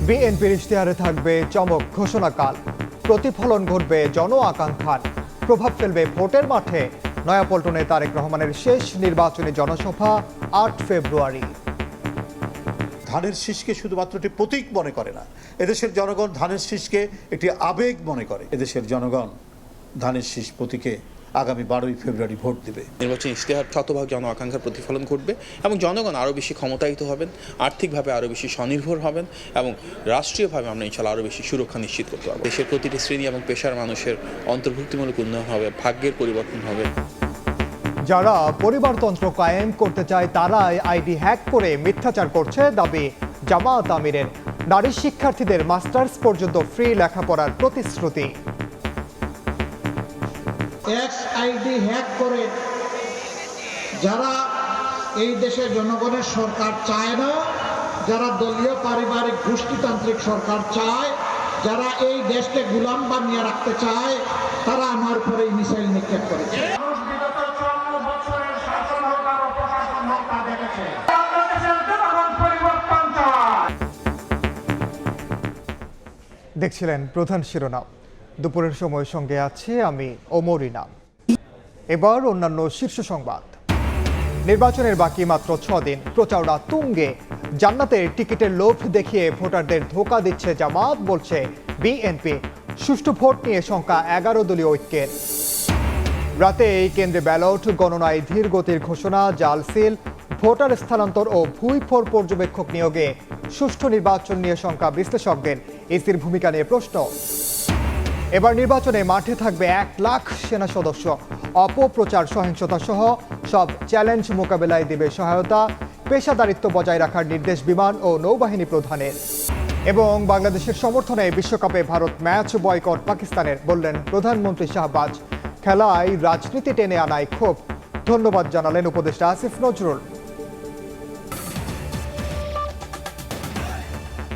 বিএনপির ইশতেহারে থাকবে চমক ঘোষণাকাল, প্রতিফলন ঘটবে জন আকাঙ্ক্ষার, প্রভাব ফেলবে ভোটের মাঠে। নয়াপল্টনে তারেক রহমানের শেষ নির্বাচনী জনসভা ৮ ফেব্রুয়ারি। ধানের শীষকে শুধুমাত্র একটি প্রতীক মনে করে না, এদেশের জনগণ ধানের শীষকে একটি আবেগ মনে করে। এদেশের জনগণ ধানের শীষ প্রতীকে আগামী 12ই ফেব্রুয়ারি ভোট দেবে। নির্বাচনী ইশতেহার শতভাগ জন আকাঙ্ক্ষার প্রতিফলন ঘটবে এবং জনগণ আরও বেশি ক্ষমতায়িত হবেন, আর্থিকভাবে আরও বেশি স্বনির্ভর হবেন এবং রাষ্ট্রীয়ভাবে আমরা ইনশাল্লাহ আরও বেশি সুরক্ষা নিশ্চিত করতে পারবো। দেশের প্রতিটি শ্রেণী এবং পেশার মানুষের অন্তর্ভুক্তিমূলক উন্নয়ন হবে, ভাগ্যের পরিবর্তন হবে। যারা পরিবারতন্ত্র কায়েম করতে চায় তারাই আইডি হ্যাক করে মিথ্যাচার করছে দাবি জামায়াত আমিরের। নারী শিক্ষার্থীদের মাস্টার্স পর্যন্ত ফ্রি লেখাপড়ার প্রতিশ্রুতি। আইডি হ্যাক করে যারা এই দেশের জনগণের সরকার চায় না, যারা দলীয় পারিবারিক গোষ্ঠীতান্ত্রিক সরকার চায়, যারা এই দেশকে গোলাম বানিয়ে রাখতে চায়, তারা আমার উপরে মিসাইল নিক্ষেপ করেছে। দেখছিলেন প্রধান শিরোনাম। দুপুরের সময় সঙ্গে আছি আমি ওমর ইনাম। এবার অন্যান্য শীর্ষ সংবাদ। নির্বাচনের বাকি মাত্র 6 দিন, প্রচারণা তুঙ্গে। জান্নাতের টিকিটের লোভ দেখিয়ে ভোটারদের ধোঁকা দিচ্ছে জামায়াত, বলছে বিএনপি। সুষ্ঠু ভোট নিয়ে শঙ্কা 11 দলীয় ঐক্যের। রাতে এই কেন্দ্রে ব্যালট গণনায় ধীর গতির ঘোষণা, জাল সিল, ভোটার স্থানান্তর ও ভুইফোর পর্যবেক্ষক নিয়োগে সুষ্ঠু নির্বাচন নিয়ে শঙ্কা বিশ্লেষকদের। ইসির ভূমিকা নিয়ে প্রশ্ন। এবার নির্বাচনে মাঠে থাকবে 1 লাখ সেনা সদস্য। অপপ্রচার, সহিংসতা সহ সব চ্যালেঞ্জ মোকাবেলায় দেবে সহায়তা। পেশাদারিত্ব বজায় রাখার নির্দেশ বিমান ও নৌবাহিনী প্রধানের। এবং বাংলাদেশের সমর্থনে বিশ্বকাপে ভারত ম্যাচ বয়কট পাকিস্তানের, বললেন প্রধানমন্ত্রী শাহবাজ। খেলায় রাজনীতি টেনে আনায় ক্ষোভ, ধন্যবাদ জানালেন উপদেষ্টা আসিফ নজরুল।